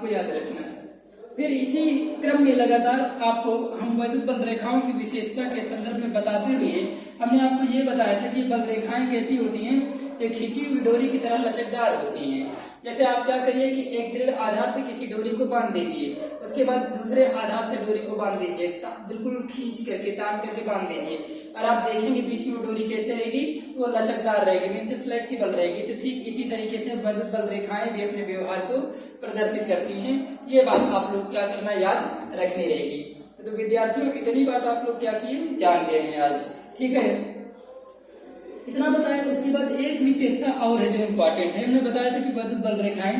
आपको याद रखना है। फिर इसी क्रम में लगातार आपको हम वैद्युत बल रेखाओं की विशेषता के संदर्भ में बताते हुए हमने आपको ये बताया था कि बल रेखाएं कैसी होती हैं, जो खींची हुई डोरी की तरह लचकदार होती हैं। जैसे आप क्या करिए कि एक दृढ़ आधार से किसी डोरी को बांध दीजिए, उसके बाद दूसरे आधार से डोरी को बांध दीजिए, बिल्कुल खींच करके तान करके बांध दीजिए, और आप देखेंगे बीच में वो डोरी कैसे रहेगी, वो लचकदार रहेगी, मीन्स फ्लेक्सिबल रहेगी। तो ठीक इसी तरीके से वैद्युत बल रेखाएं भी अपने व्यवहार को प्रदर्शित करती हैं। ये बात आप लोग क्या करना, याद रखनी रहेगी। तो विद्यार्थियों, इतनी बात आप लोग क्या किए, जान गए हैं आज, ठीक है। इतना बताया। उसके बाद एक विशेषता और है जो इम्पोर्टेंट है। हमने बताया था कि वैद्युत बल रेखाएं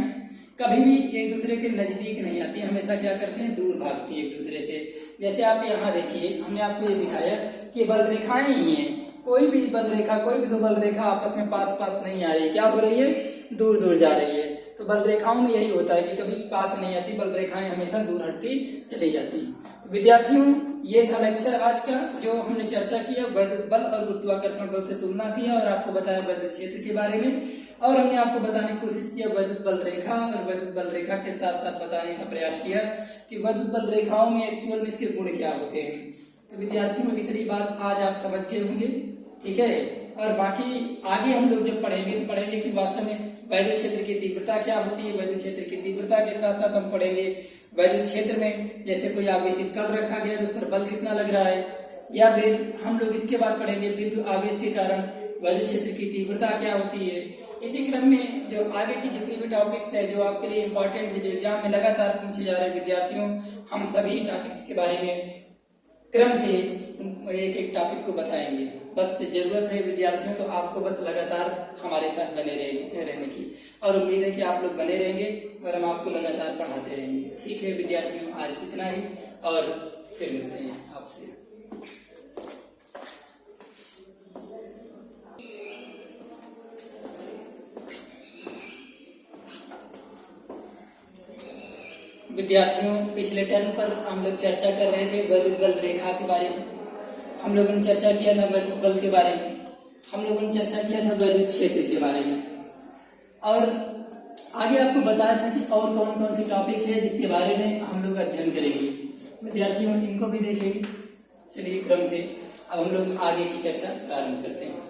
कभी भी एक दूसरे के नजदीक नहीं आती, हमेशा क्या करते हैं, दूर भागती है एक दूसरे से। जैसे आप यहाँ देखिए, हमने आपको ये दिखाया कि बल रेखाएं ही हैं, कोई भी बल रेखा, कोई भी दो बल रेखा आपस में पास पास नहीं आ रही, क्या हो रही है, दूर दूर जा रही है। तो बल रेखाओं में यही होता है कि कभी पास नहीं आती, बल रेखाएं हमेशा दूर हटती चली जाती हैं। तो विद्यार्थियों, ये था लेक्चर आज का, जो हमने चर्चा किया वैद्युत बल और गुरुत्वाकर्षण बल से तुलना किया, और आपको बताया वैद्युत क्षेत्र के बारे में, और हमने आपको बताने की कोशिश किया वैद्युत बल रेखा, और वैद्युत बल रेखा के साथ साथ बताने का प्रयास किया कि वैद्युत बल रेखाओं में एक्चुअल में इसके गुण क्या होते हैं। तो विद्यार्थियों, इतनी बात आज आप समझ के होंगे, ठीक है। और बाकी आगे हम लोग जब पढ़ेंगे तो पढ़ेंगे कि वास्तव में वैद्युत क्षेत्र की तीव्रता क्या होती है। वैद्युत क्षेत्र की तीव्रता के साथ साथ हम पढ़ेंगे वैद्युत क्षेत्र में जैसे कोई आवेशित कण रखा गया तो उस पर बल कितना लग रहा है, या फिर हम लोग इसके बाद पढ़ेंगे बिंदु आवेश के कारण वैद्युत क्षेत्र की तीव्रता क्या होती है। इसी क्रम में जो आगे की जितनी भी टॉपिक्स है जो आपके लिए इम्पोर्टेंट है, जो एग्जाम में लगातार पूछे जा रहे हैं विद्यार्थियों, हम सभी टॉपिक्स के बारे में क्रम से एक एक टॉपिक को बताएंगे। बस जरूरत है विद्यार्थियों, तो आपको बस लगातार हमारे साथ बने रहने की, और उम्मीद है कि आप लोग बने रहेंगे और हम आपको लगातार पढ़ाते रहेंगे। ठीक है विद्यार्थियों, आज इतना ही, और फिर मिलते हैं आपसे। विद्यार्थियों, पिछले टर्म पर हम लोग चर्चा कर रहे थे वैद्युत बल रेखा के बारे में। हम लोगों ने चर्चा किया था वैद्युत बल के बारे में, हम लोगों ने चर्चा किया था वैद्युत क्षेत्र के बारे में, और आगे आपको बताया था कि और कौन कौन से टॉपिक है जिसके बारे में हम लोग अध्ययन करेंगे। विद्यार्थियों, इनको भी देखेंगे। चलिए क्रम से अब हम लोग आगे की चर्चा प्रारंभ करते हैं।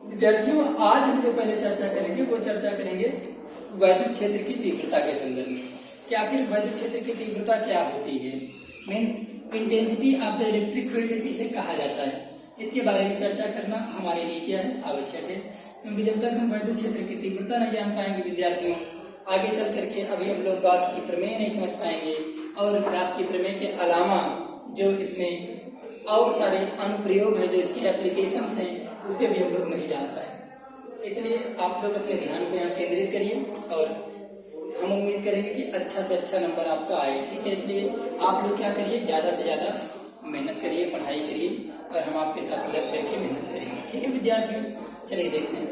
विद्यार्थियों, आज हम जो पहले चर्चा करेंगे वो चर्चा करेंगे वैद्युत क्षेत्र की तीव्रता के संदर्भ में, कि आखिर वैद्युत क्षेत्र की तीव्रता क्या होती है, means intensity of the electric field इसे कहा जाता है। इसके बारे में चर्चा करना हमारे लिए क्या है, आवश्यक है, क्योंकि जब तक हम वैद्युत क्षेत्र की तीव्रता नहीं जान पाएंगे विद्यार्थियों, आगे चल करके अभी हम लोग गाउस की प्रमेय नहीं समझ पाएंगे, और गाउस की प्रमेय के अलावा जो इसमें और सारे अनुप्रयोग हैं, जो इसके एप्लीकेशन हैं, उसे भी हम लोग नहीं जान पाएंगे। इसलिए आप लोग अपने ध्यान को यहाँ केंद्रित करिए, और हम उम्मीद करेंगे कि अच्छा से अच्छा नंबर आपका आए, ठीक है। इसलिए आप लोग क्या करिए, ज्यादा से ज्यादा मेहनत करिए, पढ़ाई करिए, और हम आपके साथ लग करके मेहनत करेंगे, ठीक है विद्यार्थियों। चलिए देखते हैं,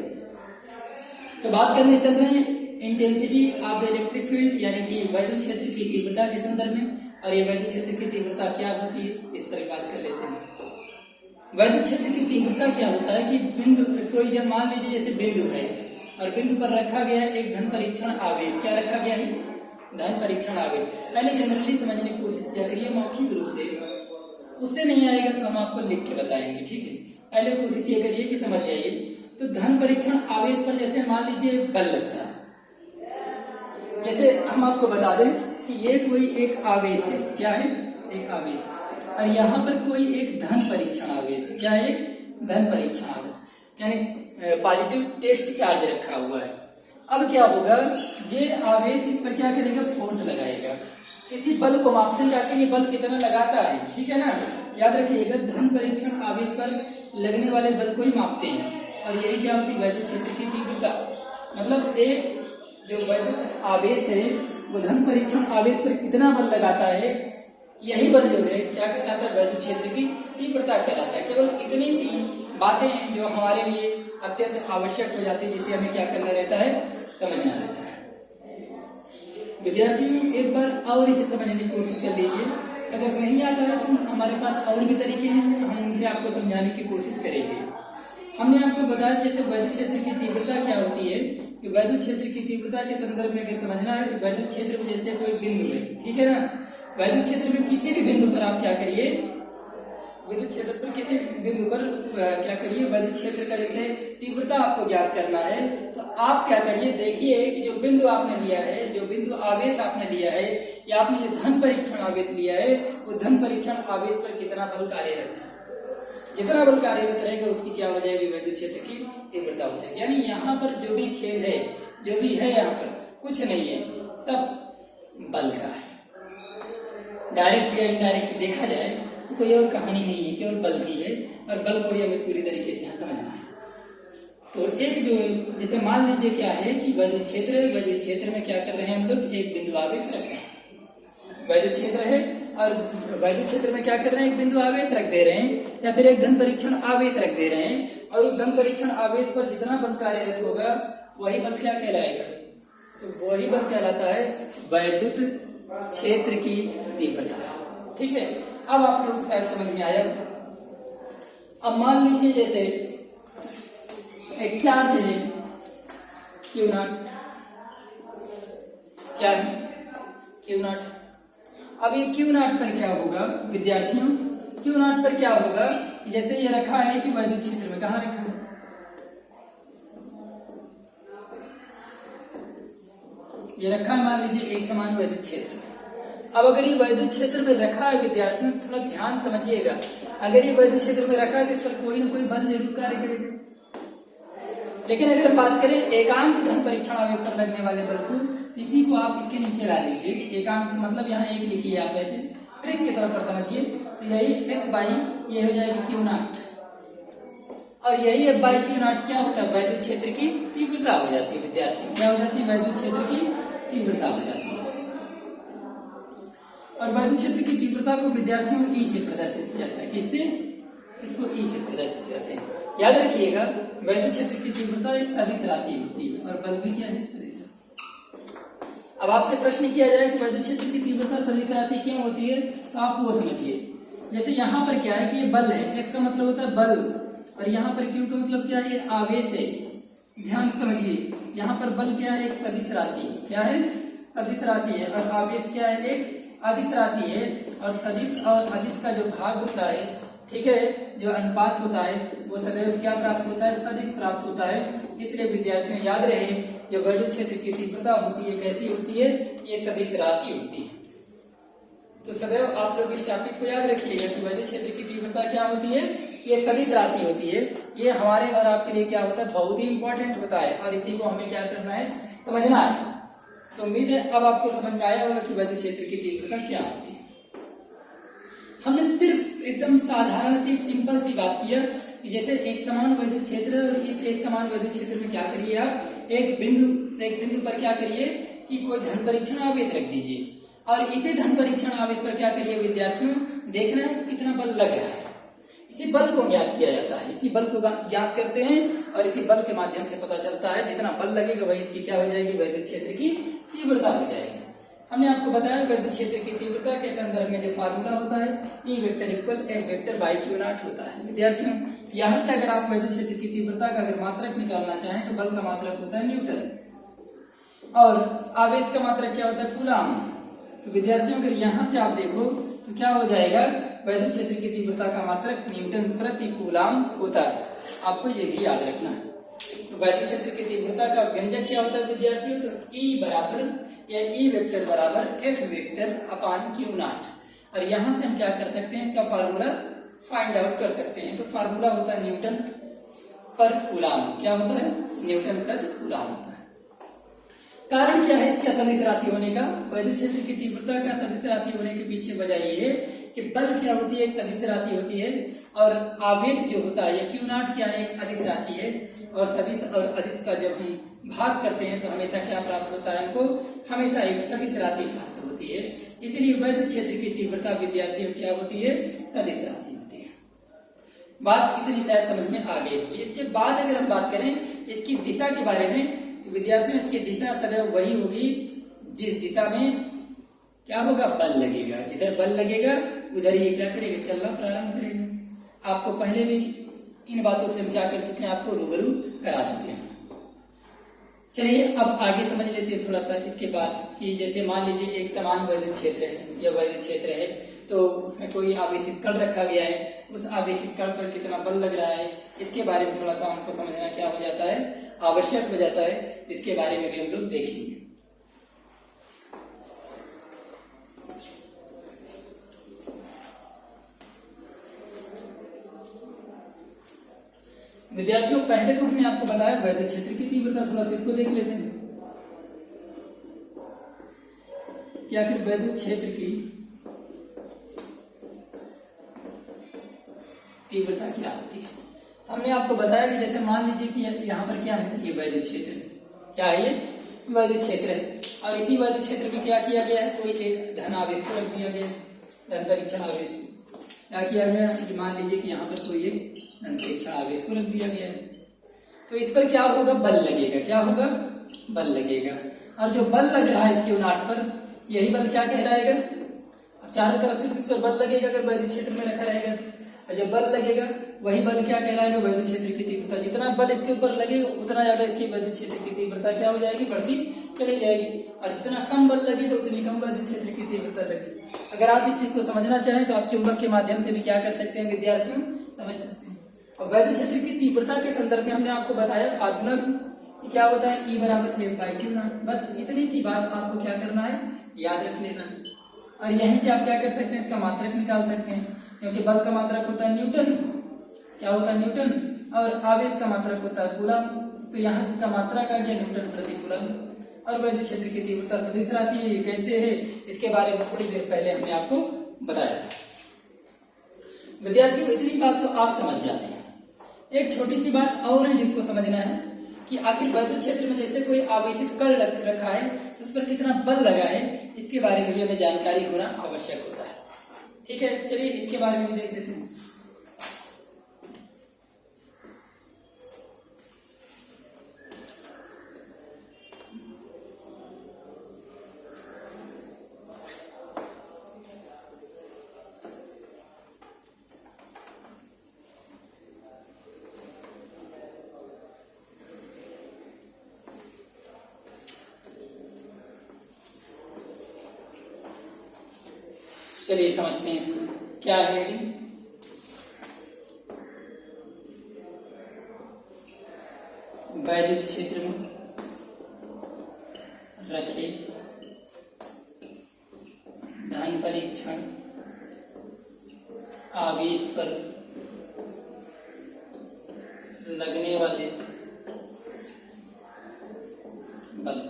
तो बात करने चल रहे हैं intensity of the electric field, यानी कि वैद्युत क्षेत्र की तीव्रता के संदर्भ में। और ये वैद्युत क्षेत्र की तीव्रता क्या होती है, इस पर बात कर लेते हैं। वैद्युत क्षेत्र की तीव्रता क्या होता है कि बिंदु, कोई जब मान लीजिए जैसे बिंदु है, और बिंदु पर रखा गया है एक धन परीक्षण आवेश। क्या रखा गया है, धन परीक्षण आवेश। पहले जनरली समझने की कोशिश किया करिए मौखिक रूप से, उससे नहीं आएगा तो हम आपको लिख के बताएंगे, ठीक है। पहले कोशिश ये करिए कि समझ जाइए। तो धन परीक्षण आवेश पर जैसे मान लीजिए बल लगता है, जैसे हम आपको बता दें कि ये कोई एक आवेश है, क्या है, एक आवेश, और यहाँ पर कोई एक धन परीक्षण आवेश है। क्या है, एक धन परीक्षण आवेश, यानी पॉजिटिव टेस्ट चार्ज रखा हुआ है। अब क्या होगा, ये आवेश इस पर क्या करेगा, फोर्स लगाएगा, किसी बल को मापते हैं आखिर ये बल कितना लगाता है, ठीक है ना। याद रखिएगा, धन परीक्षण आवेश पर लगने वाले बल को ही मापते हैं, और यही क्या होती है, वैद्युत क्षेत्र की तीव्रता। मतलब एक जो वैद्युत आवेश है वो धन परीक्षण आवेश पर कितना बल लगाता है, यही बल जो है क्या कहलाता है, वैद्युत क्षेत्र की तीव्रता कहलाता है। केवल इतनी सी बातें हैं जो हमारे लिए अत्यंत आवश्यक हो जाती है, जिसे हमें क्या करना रहता है, समझना रहता है। विद्यार्थियों, एक बार और इसे समझने की कोशिश कर लीजिए। अगर नहीं आता है तो हमारे पास और भी तरीके हैं, हम उनसे आपको समझाने की कोशिश करेंगे। हमने आपको बताया जैसे वैद्युत क्षेत्र की तीव्रता क्या होती है कि वैद्युत क्षेत्र की तीव्रता के संदर्भ में अगर समझना है तो वैद्युत क्षेत्र में जैसे कोई बिंदु है, ठीक है ना, वैद्युत क्षेत्र में किसी भी बिंदु पर आप क्या करिए, विद्युत क्षेत्र पर किसी बिंदु पर क्या करिए, वैद्युत क्षेत्र का जैसे तीव्रता आपको ज्ञात करना है तो आप क्या करिए, देखिए कि जो बिंदु आपने लिया है, जो बिंदु आवेश आपने लिया है या आपने जो धन परीक्षण आवेश लिया है, वो धन परीक्षण आवेश पर कितना बल कार्यरत है, जितना बल कार्यरत रहेगा उसकी क्या हो जाएगी, वैद्युत क्षेत्र की तीव्रता हो जाएगी। यानी यहाँ पर जो भी खेल है, जो भी है यहाँ पर कुछ नहीं है, सब बल का है। डायरेक्ट या इनडायरेक्ट देखा जाए तो कोई और कहानी नहीं है, केवल बल ही है और बल को हमें पूरी तरीके से यहाँ समझना है। तो एक जो जैसे मान लीजिए क्या है कि वैद्युत क्षेत्र में क्या कर रहे हैं हम लोग, एक बिंदु आवेश रख रहे हैं, वैद्युत क्षेत्र है और वैद्युत क्षेत्र में क्या कर रहे हैं, एक बिंदु आवेश रख दे रहे हैं या फिर एक धन परीक्षण आवेश रख दे रहे हैं और उस धन परीक्षण आवेश पर जितना बल कार्यरत होगा वही बल क्या कहलाएगा, तो वही बल कहलाता है वैद्युत क्षेत्र की तीव्रता। ठीक है, अब आप लोग शायद समझ में आया। अब मान लीजिए जैसे एक चार्ज है Q0, क्या है Q0। अब ये Q0 पर क्या होगा विद्यार्थियों, Q0 पर क्या होगा, जैसे ये रखा है कि वैद्युत क्षेत्र में, कहाँ रखा है, ये रखा है मान लीजिए एक समान वैद्युत क्षेत्र में। अब अगर ये वैद्युत क्षेत्र में रखा है विद्यार्थियों, थोड़ा ध्यान समझिएगा, अगर ये वैद्युत क्षेत्र में रखा है तो इस पर कोई ना कोई बल जरूर कार्य करेगा। लेकिन अगर हम बात करें एकांक धन परीक्षण आवेश पर लगने वाले बल को, इसी को आप इसके नीचे ला लीजिए। एकांक मतलब यहाँ एक लिखिए, आप ऐसे ट्रिक के तौर पर समझिए, तो यही F/, ये हो जाएगी Q0 और यही F/Q0 क्या होता है, वैद्युत क्षेत्र की तीव्रता हो जाती है विद्यार्थी, क्या हो जाती है, वैद्युत क्षेत्र की तीव्रता हो जाती है। और वैद्युत क्षेत्र की तीव्रता को विद्यार्थियों E से प्रदर्शित किया जाता है, किससे, इसको E से प्रदर्शित करते हैं। याद रखिएगा वैद्युत क्षेत्र की तीव्रता एक सदिश राशि होती है और बल भी क्या है, सदिश राशि। अब आपसे प्रश्न किया जाए कि वैद्युत क्षेत्र की तीव्रता सदिश राशि क्यों होती है, तो आप वो समझिए। जैसे यहाँ पर क्या है कि ये बल है, F का मतलब होता है बल और यहाँ पर Q का मतलब क्या है, आवेश है। ध्यान समझिए, यहाँ पर बल क्या है, एक सदिश राशि, क्या है, सदिश राशि है और आवेश क्या है, एक अदिश राशि है। और सदिश और अदिश का जो भाग होता है, ठीक है, जो अनुपात होता है वो सदैव क्या प्राप्त होता है, सदिश प्राप्त होता है। इसलिए विद्यार्थियों याद रहे जो वैद्युत क्षेत्र की तीव्रता होती है कैसी होती है, ये सदिश राशि होती है। तो सदैव आप लोग इस टॉपिक को याद रखिएगा कि वैद्युत क्षेत्र की तीव्रता क्या होती है, ये सदिश राशि होती है। ये हमारे और आपके लिए क्या होता है, बहुत ही इंपॉर्टेंट होता है और इसी को हमें क्या करना है, समझना है। तो उम्मीद है अब आपको समझ में आया होगा कि वैद्युत क्षेत्र की तीव्रता क्या होती है। हमने सिर्फ एकदम साधारण सी सिंपल सी बात किया कि जैसे एक समान वैद्युत क्षेत्र और इस एक समान वैद्युत क्षेत्र में क्या करिए आप, एक बिंदु पर क्या करिए कि कोई धन परीक्षण आवेश रख दीजिए और इसी धन परीक्षण आवेश पर क्या करिए विद्यार्थियों, देखना है कितना बल लग रहा है। इसी बल को ज्ञात किया जाता है, इसी बल को ज्ञात करते हैं और इसी बल के माध्यम से पता चलता है जितना बल लगेगा वही इसकी क्या हो जाएगी, वैद्युत क्षेत्र की तीव्रता हो जाएगी। हमने आपको बताया वैद्युत क्षेत्र की तीव्रता के संदर्भ में जो फार्मूला होता है E vector equal F vector by Q0 होता है। विद्यार्थियों यहाँ से अगर आप वैद्युत क्षेत्र की तीव्रता का अगर मात्रक निकालना चाहें तो बल का मात्रक होता है न्यूटन और आवेश का मात्रक क्या होता है, कूलाम। तो विद्यार्थियों अगर यहाँ से आप देखो तो क्या हो जाएगा, वैद्युत क्षेत्र की तीव्रता का मात्रक न्यूटन प्रति कूलाम होता है। आपको ये भी याद रखना है। तो वैद्युत क्षेत्र की तीव्रता का व्यंजक क्या होता है विद्यार्थियों, तो E बराबर या E वेक्टर बराबर F वेक्टर अपान Q0 और यहाँ से हम क्या कर सकते हैं, इसका फार्मूला फाइंड आउट कर सकते हैं। तो फार्मूला होता है न्यूटन पर कूलाम, क्या होता है, न्यूटन प्रति कूलाम होता है। कारण क्या है इसका सदिश राशि होने का, वैद्युत क्षेत्र की तीव्रता का सदिश राशि होने के पीछे वजह ये है कि बल क्या होती है, एक सदिश राशि होती है और आवेश जो होता है Q0 क्या है, एक अदिश राशि है और सदिश और अदिश का जब हम भाग करते हैं तो हमेशा क्या प्राप्त होता है, हमको हमेशा एक सदिश राशि प्राप्त होती है। इसलिए वैद्युत क्षेत्र की तीव्रता विद्यार्थियों क्या होती है, सदिश राशि होती है। बात इतनी शायद समझ में आ गई होगी। इसके बाद अगर हम बात करें इसकी दिशा के बारे में तो विद्यार्थियों इसकी दिशा सदैव वही होगी जिस दिशा में क्या होगा, बल लगेगा। जिधर बल लगेगा उधर ये क्या करेगा, चलना प्रारंभ करेगा। आपको पहले भी इन बातों से हम क्या कर चुके हैं, आपको रूबरू करा चुके हैं। चलिए अब आगे समझ लेते हैं थोड़ा सा इसके बाद कि जैसे मान लीजिए एक समान वैद्युत क्षेत्र है या वैद्युत क्षेत्र है, तो उसमें कोई आवेशित कण रखा गया है, उस आवेशित कण पर कितना बल लग रहा है, इसके बारे में थोड़ा सा हमको समझना क्या हो जाता है, आवश्यक हो जाता है। इसके बारे में भी हम लोग देखेंगे। विद्यार्थियों पहले तो हमने आपको बताया वैद्युत क्षेत्र की तीव्रता, थोड़ा सा इसको देख लेते हैं कि आखिर वैद्युत क्षेत्र की तीव्रता क्या होती है। हमने आपको बताया कि जैसे मान लीजिए कि यहाँ पर क्या है, ये वैद्युत क्षेत्र है, क्या है ये वैद्युत क्षेत्र है, और इसी वैद्युत क्षेत्र में क्या किया गया है, कोई एक धन आवेश को रख दिया गया है, धन परीक्षण आवेश। क्या किया गया कि मान लीजिए कि यहाँ पर कोई एक धन परीक्षण आवेश को रख दिया गया है, तो इस पर क्या होगा, बल लगेगा। क्या होगा, बल लगेगा। और जो बल लग रहा है इसके उनाट पर, यही बल क्या कहलाएगा, अब चारों तरफ से इस पर बल लगेगा अगर वैद्युत क्षेत्र में रखा रहेगा, और जो बल लगेगा वही बल क्या कहलाएगा, वैद्युत क्षेत्र की तीव्रता। जितना बल इसके ऊपर लगेगा उतना ज्यादा इसकी वैद्युत क्षेत्र की तीव्रता क्या हो जाएगी, बढ़ती चली जाएगी, और जितना कम बल लगेगा उतनी कम वैद्युत क्षेत्र की तीव्रता लगेगी। अगर आप इस चीज को समझना चाहें तो आप चुंबक के माध्यम से भी क्या कर सकते हैं विद्यार्थियों, समझ सकते हैं। और वैद्युत क्षेत्र की तीव्रता के संदर्भ में हमने आपको बताया फार्मूला क्या होता है, E बराबर F/Q ना। बस इतनी सी बात आपको क्या करना है, याद रख लेना है। और यहीं से आप क्या कर सकते हैं, इसका मात्रक निकाल सकते हैं, क्योंकि बल का मात्रक होता है न्यूटन, क्या होता है न्यूटन, और आवेश का मात्रक होता है कूलम। तो यहाँ इसका मात्रक आ गया न्यूटन प्रति कूलम। और वैद्युत क्षेत्र की तीव्रता सदिश राशि है, ये कैसे है, इसके बारे में थोड़ी देर पहले हमने आपको बताया था। विद्यार्थियों इतनी बात तो आप समझ जाते हैं। एक छोटी सी बात और है जिसको समझना है कि आखिर वैद्युत क्षेत्र में जैसे कोई आवेशित कण रखा है तो उस पर कितना बल लगा है, इसके बारे में भी हमें जानकारी होना आवश्यक होता है। ठीक है, चलिए इसके बारे में भी देख लेते हैं। चलिए समझते हैं इसमें क्या है हेडिंग। वैद्युत क्षेत्र में रखे धन परीक्षण आवेश पर लगने वाले बल,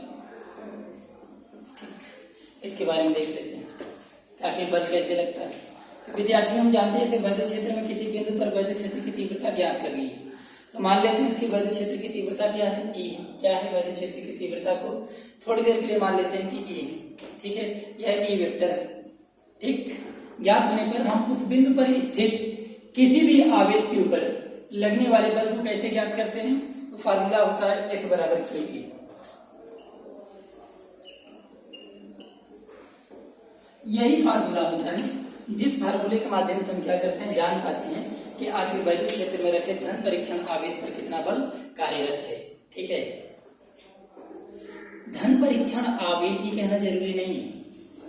इसके बारे में देख लेते हैं आखिर बल कैसे लगता है। तो विद्यार्थी हम जानते हैं वैद्युत क्षेत्र में किसी बिंदु पर वैद्युत क्षेत्र की तीव्रता ज्ञात करनी है। तो मान लेते हैं इसकी वैद्युत क्षेत्र की तीव्रता क्या है, E है। क्या है वैद्युत क्षेत्र की तीव्रता को थोड़ी देर के लिए मान लेते हैं कि E है। ठीक है, यह E वेक्टर है। ठीक, ज्ञात होने पर हम उस बिंदु पर स्थित किसी भी आवेश के ऊपर लगने वाले बल को कैसे ज्ञात करते हैं, तो फार्मूला होता है F बराबर Q। यही फार्मूला होता है जिस फार्मूले के माध्यम से हम क्या करते हैं, जान पाते हैं कि आखिर वैद्युत क्षेत्र में रखे धन परीक्षण आवेश पर कितना बल कार्यरत है। ठीक है, धन परीक्षण आवेश ही कहना जरूरी नहीं है,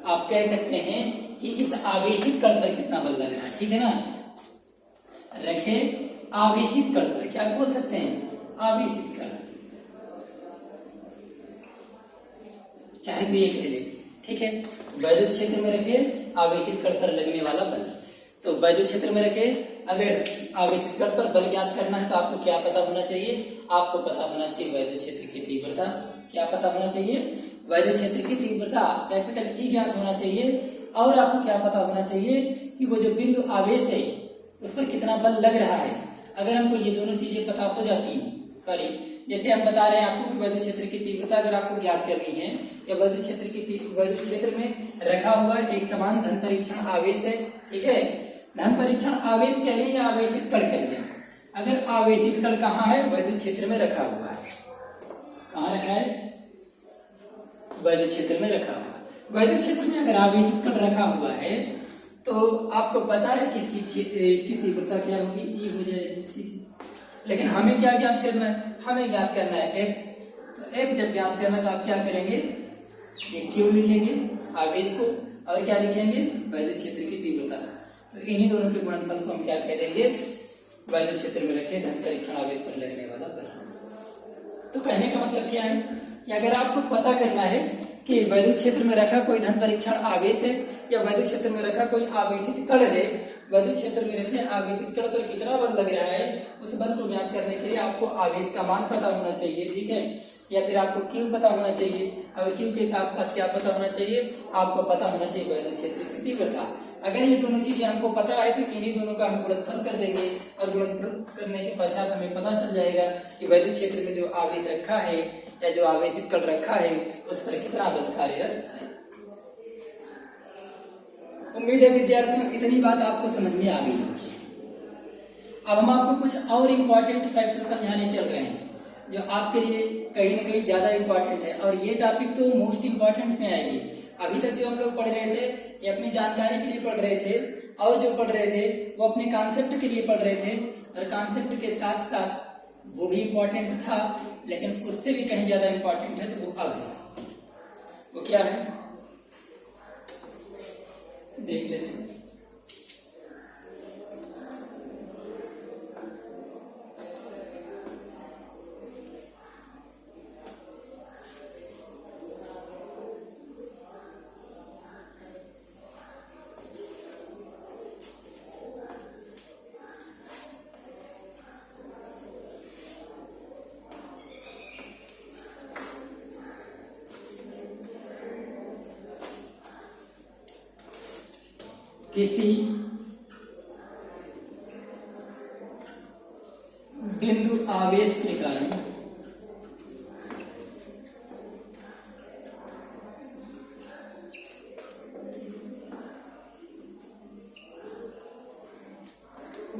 आप कह सकते हैं कि इस आवेशित कण पर कितना बल लग रहा है। ठीक है ना, रखे आवेशित कण पर क्या बोल सकते हैं, आवेशित कण, चाहे तो ये कह ले। ठीक है, वैद्युत क्षेत्र में रखे आवेशित कण पर लगने वाला बल। तो वैद्युत क्षेत्र में रखे अगर आवेशित कण पर बल ज्ञात करना है तो आपको क्या पता होना चाहिए, आपको पता होना चाहिए वैद्युत क्षेत्र की तीव्रता। क्या पता होना चाहिए, वैद्युत क्षेत्र की तीव्रता कैपिटल E ज्ञात होना चाहिए। और आपको क्या पता होना चाहिए कि वो जो बिंदु आवेश है उस पर कितना बल लग रहा है। अगर हमको ये दोनों चीजें पता हो जाती, सॉरी जैसे हम बता रहे हैं आपको कि वैद्युत क्षेत्र की तीव्रता अगर आपको ज्ञात करनी है, या वैद्युत क्षेत्र में रखा हुआ एक समान धन परीक्षण आवेश है। ठीक है, धन परीक्षण आवेश कह लें या आवेशित कण कह लें, अगर आवेशित कण कहाँ है, वैद्युत क्षेत्र में रखा हुआ है। कहाँ रखा है, वैद्युत क्षेत्र में रखा हुआ है। वैद्युत क्षेत्र में अगर आवेशित कण रखा हुआ है तो आपको पता है कि इसकी तीव्रता क्या होगी, E हो जाएगी। ठीक है, लेकिन हमें क्या ज्ञात करना है, हमें ज्ञात करना है एफ। तो एफ जब ज्ञात करना तो आप क्या करेंगे, ये क्यू लिखेंगे आवेश को, और क्या लिखेंगे, वैद्युत क्षेत्र की तीव्रता। तो इन्हीं दोनों के गुणनफल को हम क्या कह देंगे, वैद्युत क्षेत्र में रखे धन परीक्षण आवेश पर लगने वाला बल। तो कहने का मतलब क्या है कि अगर आपको पता करना है कि वैद्युत क्षेत्र में रखा कोई धन परीक्षण आवेश है या वैद्युत क्षेत्र में रखा कोई आवेशित कण है, वैद्युत क्षेत्र में रखे आवेशित कण पर कितना बल लग रहा है, उस बल को ज्ञात करने के लिए आपको आवेश का मान पता होना चाहिए, ठीक है, या फिर आपको क्यू पता होना चाहिए, और क्यू के साथ साथ क्या पता होना चाहिए, आपको पता होना चाहिए वैद्युत क्षेत्र की तीव्रता। अगर ये दोनों चीजें हमको पता है तो इन्हीं दोनों का हम गुणनफल कर देंगे, और गुणनफल करने के पश्चात हमें पता चल जाएगा कि वैद्युत क्षेत्र में जो आवेश रखा है या जो आवेशित कण रखा है उस पर कितना बल कार्यरत है। उम्मीद है विद्यार्थियों इतनी बात आपको समझ में आ गई होगी। अब हम आपको कुछ और इम्पोर्टेंट फैक्टर समझाने चल रहे हैं जो आपके लिए कहीं ना कहीं ज्यादा इम्पोर्टेंट है, और ये टॉपिक तो मोस्ट इम्पोर्टेंट में आएगी। अभी तक जो हम लोग पढ़ रहे थे ये अपनी जानकारी के लिए पढ़ रहे थे, और जो पढ़ रहे थे वो अपने कॉन्सेप्ट के लिए पढ़ रहे थे, और कॉन्सेप्ट के साथ साथ वो भी इम्पोर्टेंट था, लेकिन उससे भी कहीं ज्यादा इम्पोर्टेंट है तो वो अब है। वो क्या है देख लेते हैं। किसी बिंदु आवेश के कारण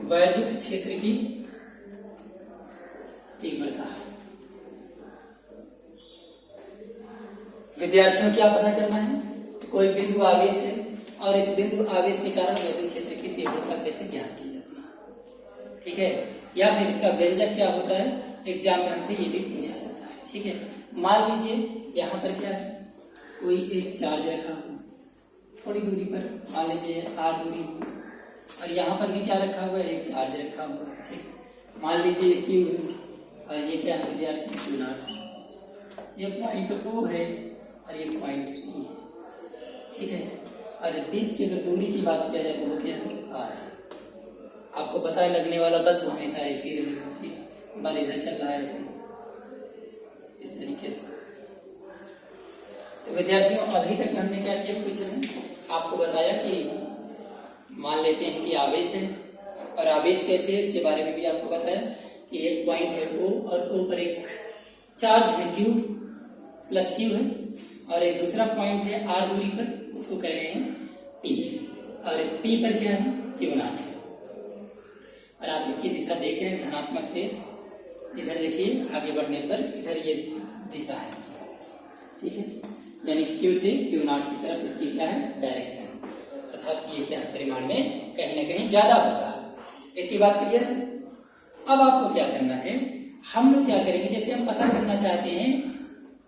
वैद्युत क्षेत्र की तीव्रता। विद्यार्थियों क्या पता करना है, कोई बिंदु आवेश है और इस बिंदु आवेश के कारण वैद्युत क्षेत्र की तीव्रता कैसे ज्ञात की जाती है, ठीक है, या फिर इसका व्यंजक क्या होता है, एग्जाम में हमसे ये भी पूछा जाता है, ठीक है। मान लीजिए यहाँ पर क्या है, कोई एक चार्ज रखा हो थोड़ी दूरी पर, मान लीजिए r दूरी हो, और यहाँ पर भी क्या रखा हुआ है, एक चार्ज रखा हुआ है, ठीक। मान लीजिए Q और ये क्या है विद्यार्थी, Q0, ये पॉइंट O है और ये पॉइंट E है, ठीक है। और बीच की अगर दूरी की बात किया जाए तो वो क्या है, r। आपको पता है लगने वाला बल तो हमेशा ऐसे ही रहेगा, ठीक, बल इधर चल रहा है इस तरीके से। तो विद्यार्थियों अभी तक हमने क्या किया, कुछ नहीं आपको बताया कि मान लेते हैं कि आवेश है, और आवेश कैसे है इसके बारे में भी आपको बताया कि एक पॉइंट है O और O पर एक चार्ज है Q प्लस Q है, और एक दूसरा पॉइंट है R दूरी पर, उसको कह रहे हैं P, और इस P पर क्या है, Q0 है। और आप इसकी दिशा देख रहे हैं धनात्मक से, इधर देखिए आगे बढ़ने पर इधर ये दिशा है, ठीक है, यानी Q से Q0 की तरफ इसकी क्या है डायरेक्शन, अर्थात ये क्या है परिमाण में कहीं ना कहीं ज्यादा होगा। इतनी बात क्लियर है। अब आपको क्या करना है, हम लोग क्या करेंगे, जैसे हम पता करना चाहते हैं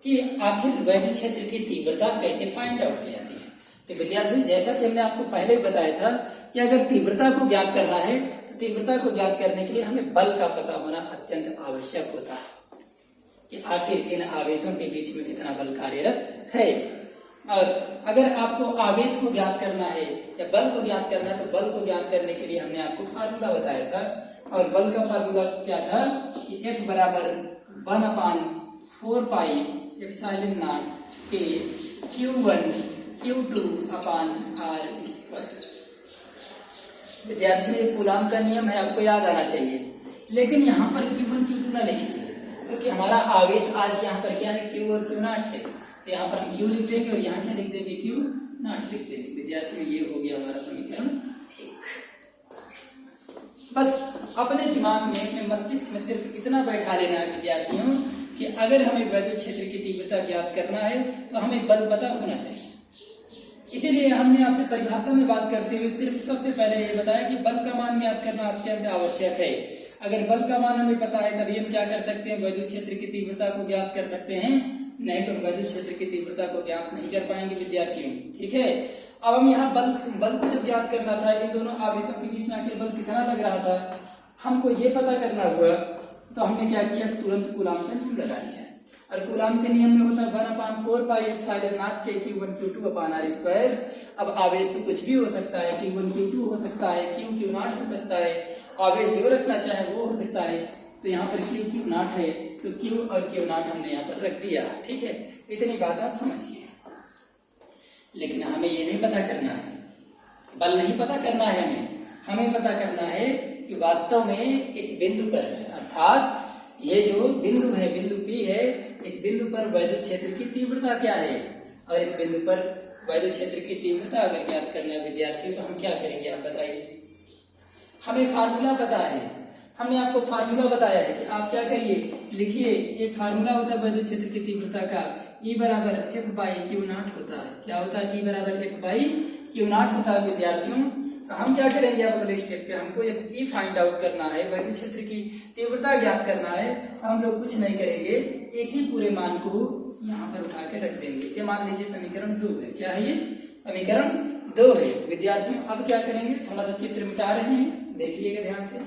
कि आखिर वैद्युत क्षेत्र की तीव्रता कैसे फाइंड आउट की जाती है। तो विद्यार्थियों जैसा कि हमने आपको पहले ही बताया था कि अगर तीव्रता को ज्ञात करना है तो तीव्रता को ज्ञात करने के लिए हमें बल का पता होना अत्यंत आवश्यक होता है कि आखिर इन आवेशों के बीच में कितना बल कार्यरत है। और अगर आपको आवेश को ज्ञात करना है या बल को ज्ञात करना है तो बल को ज्ञात करने के लिए हमने आपको फार्मूला बताया था, और बल का फार्मूला क्या था कि F बराबर 1/4 पाई एप्सिलॉन नॉट के Q1 Q2 अपान R स्क्वायर। विद्यार्थियों ये कूलाम का नियम है, आपको याद आना चाहिए, लेकिन यहाँ पर Q1 Q2 ना लिखिए क्योंकि हमारा आवेश आज यहाँ पर क्या है, Q और Q0 है, तो यहाँ पर हम Q लिख देंगे और यहाँ क्या लिख देंगे, Q0 लिख देंगे। विद्यार्थियों ये हो गया हमारा समीकरण 1। बस अपने दिमाग में, अपने मस्तिष्क में सिर्फ इतना बैठा लेना है विद्यार्थियों कि अगर हमें वैद्युत क्षेत्र की तीव्रता ज्ञात करना है तो हमें बल पता होना चाहिए। इसीलिए हमने आपसे परिभाषा में बात करते हुए सिर्फ सबसे पहले ये बताया कि बल का मान ज्ञात करना अत्यंत आवश्यक है। अगर बल का मान हमें पता है तभी हम क्या कर सकते हैं, वैद्युत क्षेत्र की तीव्रता को ज्ञात कर सकते हैं, नहीं तो वैद्युत क्षेत्र की तीव्रता को ज्ञात नहीं कर पाएंगे विद्यार्थियों। ठीक है, अब हम यहाँ बल को जब ज्ञात करना था, इन दोनों आवेशों के बीच में आखिर बल कितना लग रहा था हमको ये पता करना हुआ, तो हमने क्या किया, तुरंत कूलाम का नियम लगा लिया। और कूलाम के नियम में होता है 1/4 पाई एप्सिलॉन नॉट के Q1 Q2 upon R square. अब आवेश तो कुछ भी हो सकता है, Q1 Q2 हो सकता है, Q0 हो सकता है, आवेश जो रखना चाहे वो हो सकता है। तो यहाँ पर Q0 है तो Q और Q0 हमने यहाँ पर रख दिया। ठीक है, इतनी बात आप समझिए। लेकिन हमें ये नहीं पता करना है, बल नहीं पता करना है, हमें पता करना है कि वास्तव में इस बिंदु पर, अर्थात ये जो बिंदु है, बिंदु P है, इस बिंदु पर वैद्युत क्षेत्र की तीव्रता क्या है। और इस बिंदु पर वैद्युत क्षेत्र की तीव्रता अगर ज्ञात करना है विद्यार्थी, तो हम क्या करेंगे आप बताइए। हमें फार्मूला पता है, हमने आपको फार्मूला बताया है कि आप क्या करिए, लिखिए। एक फार्मूला होता है वैद्युत क्षेत्र की तीव्रता का, E बराबर F/Q0 होता है। क्या होता है, E बराबर F/Q0 होता है विद्यार्थियों। तो हम क्या करेंगे, अब अगले स्टेप पे हमको E फाइंड आउट करना है, वैद्युत क्षेत्र की तीव्रता ज्ञात करना है। हम लोग कुछ नहीं करेंगे, इसी पूरे मान को यहाँ पर उठा के रख देंगे। ये मान लीजिए समीकरण 2 है। क्या है ये, समीकरण 2 है विद्यार्थियों। अब क्या करेंगे, थोड़ा सा चित्र मिटा रहे हैं, देखिएगा ध्यान से।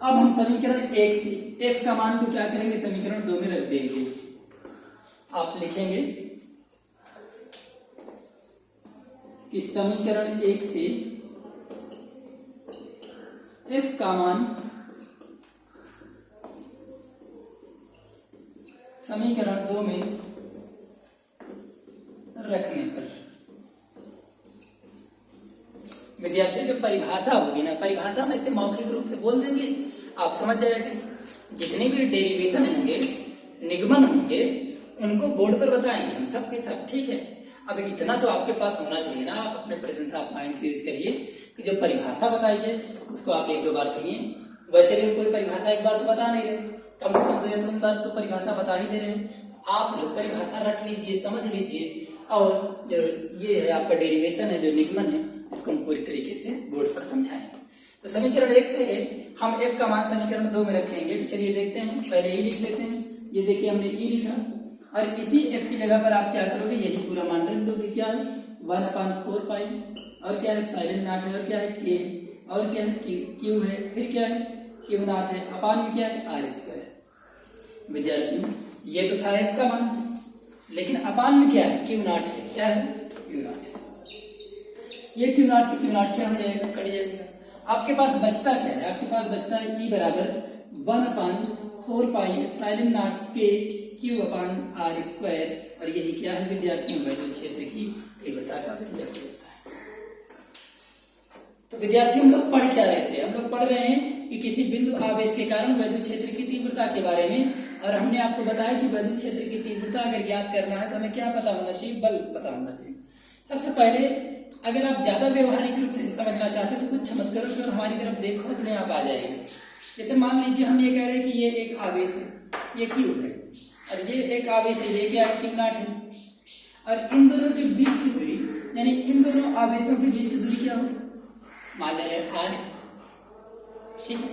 अब हम समीकरण 1 से F का मान को क्या करेंगे, समीकरण 2 में रख देंगे। आप लिखेंगे कि समीकरण 1 से F का मान समीकरण 2 में रखने पर विद्यार्थी जो परिभाषा होगी ना, परिभाषा में से मौखिक रूप से बोल देंगे, आप समझ जाएंगे। जितने भी डेरिवेशन होंगे, निगमन होंगे, उनको बोर्ड पर बताएंगे हम सब के सब। ठीक है, अब इतना तो आपके पास होना चाहिए ना, आप अपने प्रेजेंस ऑफ माइंड को यूज करिए कि जो परिभाषा बताई है उसको आप 1-2 बार सुनिए। वैसे भी कोई परिभाषा एक बार तो बता नहीं रहे, कम से कम 2 या 3 बार तो परिभाषा बता ही दे रहे हैं। आप लोग परिभाषा रट लीजिए, समझ लीजिए, और जो ये है आपका डेरिवेशन है, जो निगमन है, इसको हम पूरी तरीके से बोर्ड पर समझाएंगे। तो समीकरण 1 से हम F का मान समीकरण 2 में रखेंगे। तो चलिए देखते हैं, पहले E लिख लेते हैं। ये देखिए हमने E लिखा, और इसी F की जगह पर आप क्या करोगे, यही पूरा मान रख दोगे। क्या है, 1/4 पाई, और क्या है एप्सिलॉन नॉट है, और क्या है K, और क्या है Q है, फिर क्या है Q0 है, अपान में क्या है R स्क्वायर। विद्यार्थियों ये तो था F का मान, लेकिन अपान में क्या है, Q0 है। क्या है, Q0। ये Q0 से Q0 क्या हो जाएगा, कट जाएगा। आपके पास बचता क्या है, आपके पास बचता है E बराबर 1/4 पाई एप्सिलॉन नॉट के Q अपान R स्क्वायर। और यही क्या है विद्यार्थियों, वैद्युत क्षेत्र की तीव्रता का व्यंजक होता है। तो विद्यार्थियों हम लोग पढ़ क्या रहे थे, हम लोग पढ़ रहे हैं कि किसी बिंदु आवेश के कारण वैद्युत क्षेत्र की तीव्रता के बारे में। और हमने आपको बताया कि वैद्युत क्षेत्र की तीव्रता अगर ज्ञात करना है तो हमें क्या पता होना चाहिए, बल पता होना चाहिए। सबसे पहले अगर आप ज्यादा व्यवहारिक रूप से समझना चाहते हो तो कुछ मत करो, और हमारी तरफ देखो, अपने आप आ जाएगा। जैसे मान लीजिए हम ये कह रहे हैं कि ये एक आवेश है, ये Q है, और ये एक आवेश है, ये क्या है, Q0 है। और इन दोनों के बीच की दूरी, यानी इन दोनों आवेशों के बीच की दूरी क्या होगी, मान ले रहे R है। ठीक है,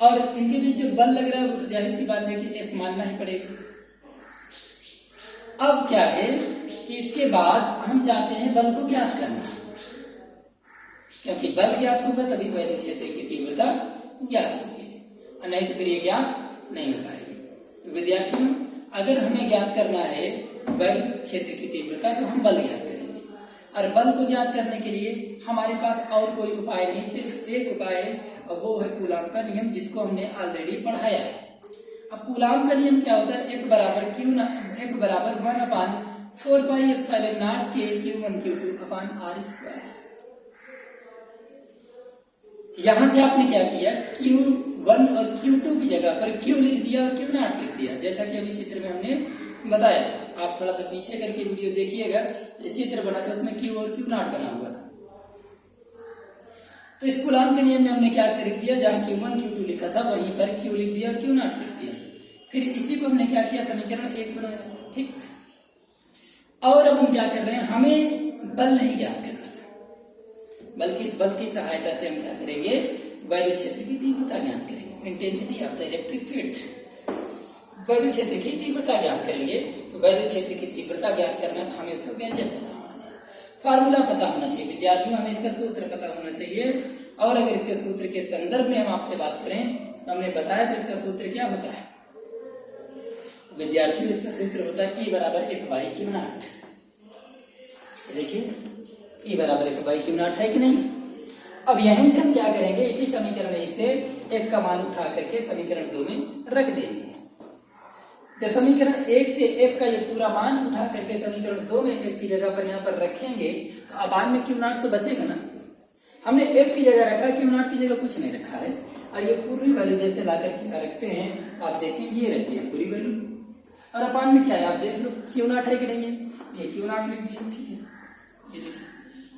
और इनके बीच जो बल लग रहा है वो तो जाहिर सी बात है कि F मानना ही पड़ेगा। अब क्या है कि इसके बाद हम चाहते हैं बल को ज्ञात करना, क्योंकि बल ज्ञात होगा तभी वैद्युत क्षेत्र की तीव्रता ज्ञात होगी, और नहीं तो फिर ये ज्ञात नहीं हो पाएगी। तो विद्यार्थियों अगर हमें ज्ञात करना है वैद्युत क्षेत्र की तीव्रता तो हम बल ज्ञात करेंगे, और बल को ज्ञात करने के लिए हमारे पास और कोई उपाय नहीं, सिर्फ एक उपाय है, और वो है कूलाम का नियम, जिसको हमने ऑलरेडी पढ़ाया है। अब कूलाम का नियम क्या होता है, F बराबर 1/4 पाई एप्सिलॉन नॉट के Q1 Q2 अपान R स्क्वायर। यहां से आपने क्या किया, Q1 और Q2 की जगह पर Q लिख दिया और Q0 लिख दिया, जैसा कि अभी चित्र में हमने बताया था। आप थोड़ा सा पीछे करके वीडियो देखिएगा, ये चित्र बना था, उसमें Q और Q0 बना हुआ था। तो इस कूलाम के नियम में हमने क्या लिख दिया, जहां Q1 Q2 लिखा था वहीं पर Q लिख दिया और Q0 लिख दिया। फिर इसी को हमने क्या किया, समीकरण 1 बनाया। ठीक, और अब हम क्या कर रहे हैं, हमें बल नहीं ज्ञात करना, बल्कि इस बल की सहायता से हम क्या करेंगे, वैद्युत क्षेत्र की तीव्रता ज्ञात करेंगे, intensity of the electric field. वैद्युत क्षेत्र की तीव्रता ज्ञात करेंगे। तो वैद्युत क्षेत्र की तीव्रता ज्ञात करना तो हमें इसका व्यंजक पता होना चाहिए, फार्मूला पता होना चाहिए विद्यार्थियों, हमें इसका सूत्र पता होना चाहिए। और अगर इसके सूत्र के संदर्भ में हम आपसे बात करें तो हमने बताया था इसका सूत्र क्या होता है विद्यार्थियों, इसका सूत्र होता है E बराबर F/Q0। देखिए E बराबर F/Q0 है कि नहीं। अब यहीं से हम क्या करेंगे, इसी समीकरण 1 से F का मान उठा करके समीकरण 2 में रख देंगे। जब समीकरण 1 से F का ये पूरा मान उठा करके समीकरण 2 में F की जगह पर यहाँ पर रखेंगे तो अपान में Q0 तो बचेगा ना। हमने F की जगह रखा, Q0 की जगह कुछ नहीं रखा है। और ये पूरी वैल्यू जैसे ला करके रखते हैं तो आप देखें ये रहती है पूरी वैल्यू, और अपान में क्या है आप देख लो, Q0 है कि नहीं है, ये Q0 लिख दिया, ठीक है ये देखिए।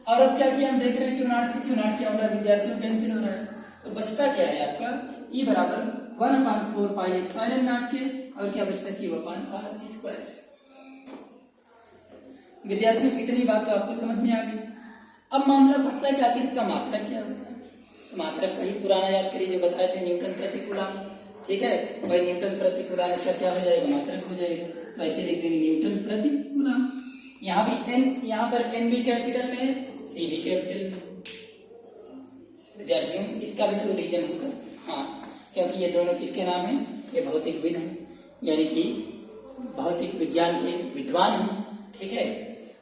और अब क्या किया हम देख रहे हैं Q0 से Q0 क्या हो रहा है विद्यार्थियों, कैंसिल हो रहा है। तो बचता क्या है आपका E बराबर 1/4 पाई एप्सिलॉन नॉट के, और क्या बचता है Q/r²। विद्यार्थियों इतनी बात तो आपको समझ में आ गई। अब मामला पड़ता है कि आखिर इसका मात्रक क्या होता है। तो मात्रक वही पुराना याद करिए जो बताए थे, न्यूटन प्रति कूलम, ठीक है। भाई न्यूटन प्रति कूलम इसका क्या हो जाएगा, मात्रक हो जाएगा। तो ऐसे लिख देंगे न्यूटन प्रति कूलम। यहाँ भी n, यहाँ पर n भी कैपिटल में है, c भी कैपिटल में। विद्यार्थियों इसका भी तो रीजन होगा, हाँ, क्योंकि ये दोनों किसके नाम है, ये भौतिकविद हैं, यानी कि भौतिक विज्ञान के विद्वान हैं, ठीक है,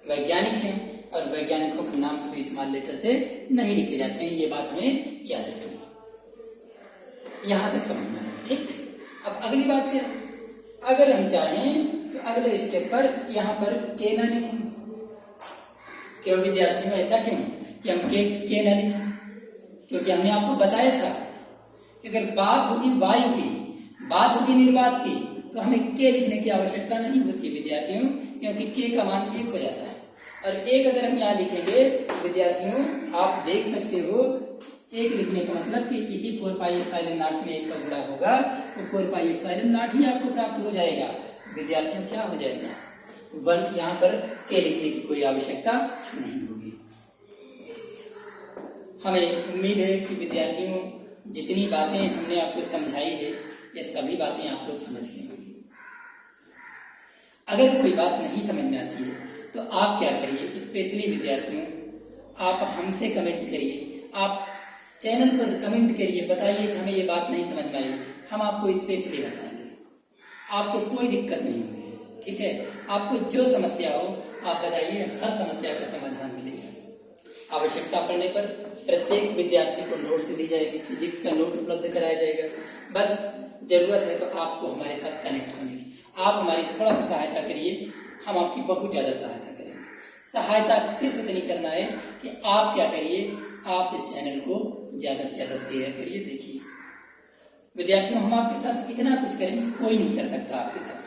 वैज्ञानिक हैं। और वैज्ञानिकों के नाम कभी स्मॉल लेटर से नहीं लिखे जाते हैं, ये बात हमें याद रखनी है। यहां तक समझ में आया, ठीक। अब अगली बात क्या, अगर हम चाहें तो अगले स्टेप पर यहाँ पर के ना लिखें। क्यों विद्यार्थियों, ऐसा क्यों कि हम के ना लिखें, क्योंकि हमने आपको बताया था कि अगर बात होगी वायु की, बात होगी निर्वात की, तो हमें के लिखने की आवश्यकता नहीं होती विद्यार्थियों, क्योंकि के का मान 1 हो जाता है। और 1 अगर हम यहाँ लिखेंगे विद्यार्थियों, आप देख सकते हो 1 लिखने का मतलब कि इसी 4 पाई एप्सिलॉन नॉट में 1 का गुणा होगा तो 4 पाई एप्सिलॉन नॉट ही आपको प्राप्त हो जाएगा। विद्यार्थियों क्या हो जाएगा, 1 यहाँ पर के लिखने की कोई आवश्यकता नहीं होगी। हमें उम्मीद है कि विद्यार्थियों जितनी बातें हमने आपको समझाई है ये सभी बातें आप लोग समझ गए होंगे। अगर कोई बात नहीं समझ में आती है तो आप क्या करिए, स्पेशली विद्यार्थियों आप हमसे कमेंट करिए, आप चैनल पर कमेंट करिए, बताइए कि हमें ये बात नहीं समझ में आई, हम आपको स्पेशली बताएंगे, आपको कोई दिक्कत नहीं होगी, ठीक है। आपको जो समस्या हो आप बताइए, हर समस्या का समाधान मिलेगा। आवश्यकता पड़ने पर प्रत्येक विद्यार्थी को नोट्स दी जाएगी, फिजिक्स का नोट उपलब्ध कराया जाएगा। बस जरूरत है तो आपको हमारे साथ कनेक्ट होने की, आप हमारी थोड़ा सा सहायता करिए, हम आपकी बहुत ज्यादा सहायता करेंगे। सहायता सिर्फ इतनी करना है कि आप क्या करिए, आप इस चैनल को ज्यादा से ज्यादा शेयर करिए। देखिए विद्यार्थियों हम आपके साथ इतना कुछ करेंगे, कोई नहीं कर सकता आपके साथ।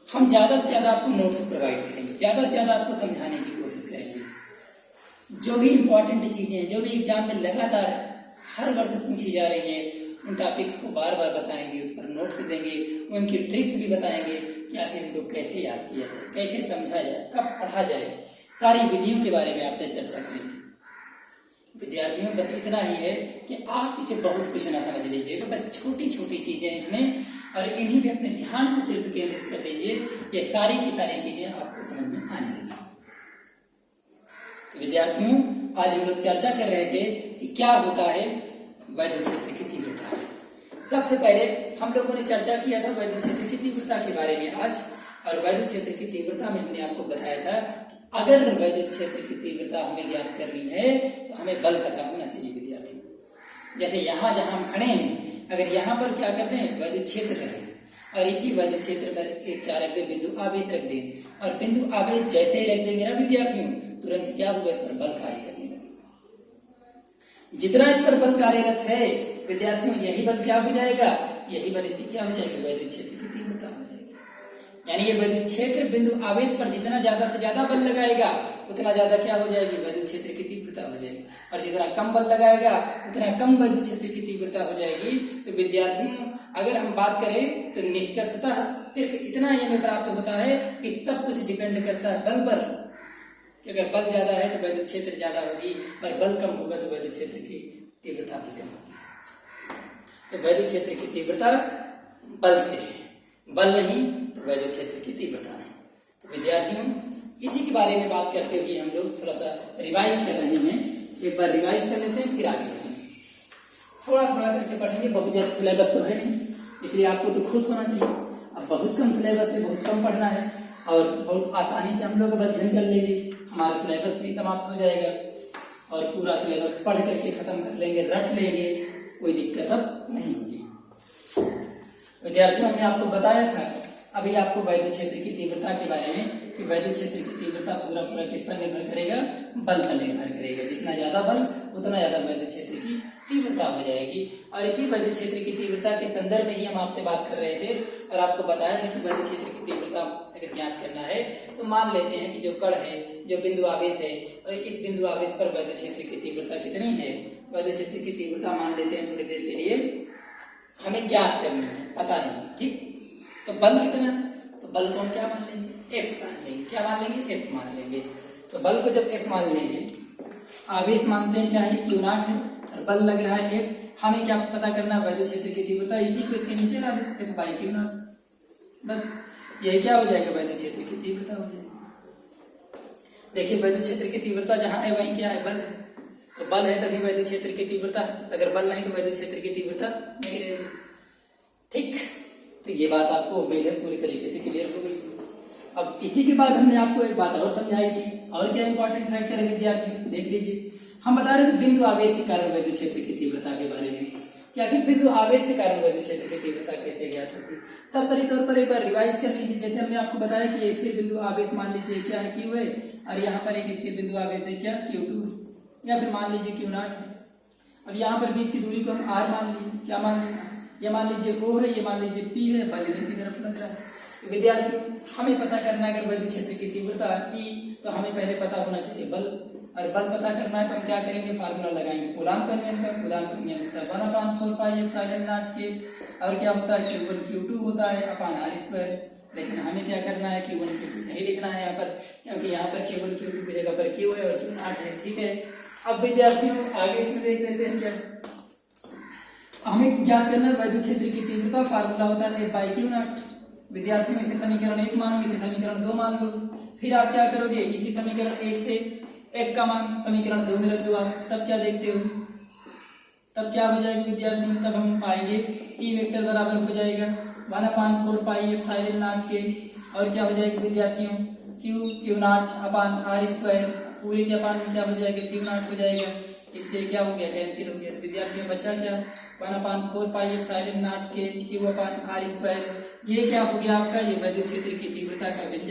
हम ज्यादा से ज्यादा आपको नोट्स प्रोवाइड करेंगे, ज्यादा से ज्यादा आपको समझाने की कोशिश करेंगे। जो भी इंपॉर्टेंट चीजें हैं, जो भी एग्जाम में लगातार हर वर्ष पूछी जा रही है, उन टॉपिक्स को बार बार बताएंगे, उस पर नोट्स देंगे, उनकी ट्रिक्स भी बताएंगे कि आखिर इनको कैसे याद किया जाए, कैसे समझा जाए, कब पढ़ा जाए, सारी विधियों के बारे में आपसे चर्चा करेंगे। विद्यार्थियों बस इतना ही है कि आप इसे बहुत कुछ ना समझ लीजिएगा, बस छोटी छोटी चीजें इसमें, और इन्हीं पे अपने ध्यान को सिर्फ केंद्रित कर लीजिए, ये सारी की सारी चीजें आपको समझ में आने लगेंगी। तो विद्यार्थियों आज हम लोग चर्चा कर रहे थे कि क्या होता है वैद्युत क्षेत्र की तीव्रता। सबसे पहले हम लोगों ने चर्चा किया था वैद्युत क्षेत्र की तीव्रता के बारे में आज, और वैद्युत क्षेत्र की तीव्रता में हमने आपको बताया था अगर वैद्युत क्षेत्र की तीव्रता हमें ज्ञात करनी है तो हमें बल पता होना चाहिए विद्यार्थियों। जैसे यहाँ जहाँ हम खड़े हैं, अगर यहाँ पर क्या करते हैं वैद्युत क्षेत्र रहे, और इसी वैद्युत क्षेत्र पर एक क्या रख दे, बिंदु आवेश रख दे, और बिंदु आवेश जैसे ही रख देंगे ना विद्यार्थियों, तुरंत क्या होगा, इस पर बल कार्य करने लगेगा। जितना इस पर बल कार्यरत है विद्यार्थियों, यही बल क्या हो जाएगा, यही बल इसकी क्या हो जाएगी, वैद्युत क्षेत्र की तीव्रता हो जाएगी। यानी ये वैद्युत क्षेत्र बिंदु आवेश पर जितना ज्यादा से ज्यादा बल लगाएगा उतना ज्यादा क्या हो जाएगी, वैद्युत क्षेत्र की तीव्रता हो जाएगी, और जितना कम बल लगाएगा उतना कम वैद्युत क्षेत्र की तीव्रता हो जाएगी। तो विद्यार्थियों अगर हम बात करें तो निष्कर्षतः सिर्फ इतना ये में प्राप्त होता है कि सब कुछ डिपेंड करता है बल पर। कि अगर बल ज्यादा है तो वैद्युत क्षेत्र ज्यादा होगी, और बल कम होगा तो वैद्युत क्षेत्र की तीव्रता भी कम होगी। तो वैद्युत क्षेत्र की तीव्रता बल से है, बल नहीं तो वैद्युत क्षेत्र की तीव्रता नहीं। तो विद्यार्थियों, इसी के बारे में बात करते हुए हम लोग थोड़ा सा रिवाइज कर रहे हैं। एक बार रिवाइज कर लेते हैं, फिर आगे बढ़ेंगे। थोड़ा थोड़ा करके पढ़ेंगे, बहुत ज्यादा सिलेबस तो है नहीं, इसलिए आपको तो खुश होना चाहिए। अब बहुत कम सिलेबस है, बहुत कम पढ़ना है, और बहुत आसानी से हम लोग अध्ययन कर लेंगे, हमारा सिलेबस भी समाप्त हो जाएगा, और पूरा सिलेबस पढ़ करके खत्म कर लेंगे, रट लेंगे, कोई दिक्कत अब नहीं होगी। विद्यार्थियों, हमने आपको बताया था अभी आपको वैद्युत क्षेत्र की तीव्रता के बारे में, कि वैद्युत क्षेत्र की तीव्रता पूरा पूरा किस पर निर्भर करेगा, बल पर निर्भर करेगा। जितना ज्यादा बल उतना ज्यादा वैद्युत क्षेत्र की तीव्रता हो जाएगी। और इसी वैद्युत क्षेत्र की तीव्रता के संदर्भ में ही हम आपसे बात कर रहे थे, और आपको बताया था कि वैद्युत क्षेत्र की तीव्रता अगर ज्ञात करना है तो मान लेते हैं कि जो कण है, जो बिंदु आवेश है, और इस बिंदु आवेश पर वैद्युत क्षेत्र की तीव्रता कितनी है, वैद्युत क्षेत्र की तीव्रता मान लेते हैं थोड़ी देर के लिए, हमें ज्ञात करनी है, पता नहीं, ठीक। तो बल कितना, तो बल को हम क्या मान लेंगे, F मान लेंगे। क्या मान लेंगे, F मान लेंगे। तो बल को जब F मान लेंगे, आवेश मानते हैं क्या है, Q0 है, और बल लग रहा है F। हमें क्या पता करना है, वैद्युत क्षेत्र की तीव्रता, इसी को इसके नीचे ला दो, F by Q0। बस यही क्या हो जाएगा, वैद्युत क्षेत्र की तीव्रता हो जाएगी। देखिए, वैद्युत क्षेत्र की तीव्रता जहाँ है वहीं क्या है, बल है। तो बल है तभी वैद्युत क्षेत्र की तीव्रता है, अगर बल नहीं तो वैद्युत क्षेत्र की तीव्रता नहीं रहेगी, ठीक। तो ये बात आपको उम्मीद है पूरी तरीके से क्लियर हो गई। अब इसी के बाद हमने आपको एक बात और समझाई थी, और क्या इंपॉर्टेंट फैक्टर है विद्यार्थी, देख लीजिए। हम बता रहे थे बिंदु आवेश के कारण वैद्युत क्षेत्र की तीव्रता के बारे में, कि आखिर बिंदु आवेश के कारण वैद्युत क्षेत्र की तीव्रता कैसे ज्ञात होती है। सरसरी तौर पर एक बार रिवाइज कर लीजिए। जैसे हमने आपको बताया कि एक स्थिर बिंदु आवेश मान लीजिए क्या है, Q है, और यहाँ पर एक स्थिर बिंदु आवेश है क्या, Q2, या फिर मान लीजिए Q0 है। अब यहाँ पर बीच की दूरी को हम R मान लीजिए, क्या मान लीजिए, ये मान लीजिए O है, ये मान लीजिए P है, बल इधर की तरफ लग रहा है। तो विद्यार्थी, हमें पता करना है अगर वैद्युत क्षेत्र की तीव्रता E, तो हमें पहले पता होना चाहिए बल, और बल पता करना है तो हम क्या करेंगे, फार्मूला लगाएंगे कूलाम का नियम का। कूलाम का नियम होता है 1/4πε0 के, और क्या होता है, Q1 Q2 होता है अपान R²। लेकिन हमें क्या करना है, Q1 Q2 नहीं लिखना है यहाँ पर, क्योंकि यहाँ पर Q1 Q2 की जगह पर Q है और Q0 है, ठीक है। अब विद्यार्थियों, आगे इसमें देख लेते हैं क्या हमें ज्ञात करना है, वैद्युत क्षेत्र की तीव्रता फार्मूला होता है F by Q0। विद्यार्थियों, इसे समीकरण 1 मानो, इसे समीकरण 2 मान लो, फिर आप क्या करोगे, इसी समीकरण 1 से F का मान समीकरण 2 में रख दो आप, तब क्या देखते हो, तब क्या हो जाएगा विद्यार्थियों, तब हम पाएंगे E वेक्टर बराबर हो जाएगा 1/4πε0 के, और क्या हो जाएगा विद्यार्थियों, Q0 अपान R², पूरे के अपान क्या हो जाएगा, Q0 हो जाएगा। इससे क्या हो गया, कैंसिल हो गया। तो विद्यार्थियों बचा क्या, 1/4πε0 के Q अपान R²। ये क्या हो गया आपका, ये वैद्युत क्षेत्र की तीव्रता का व्यंजक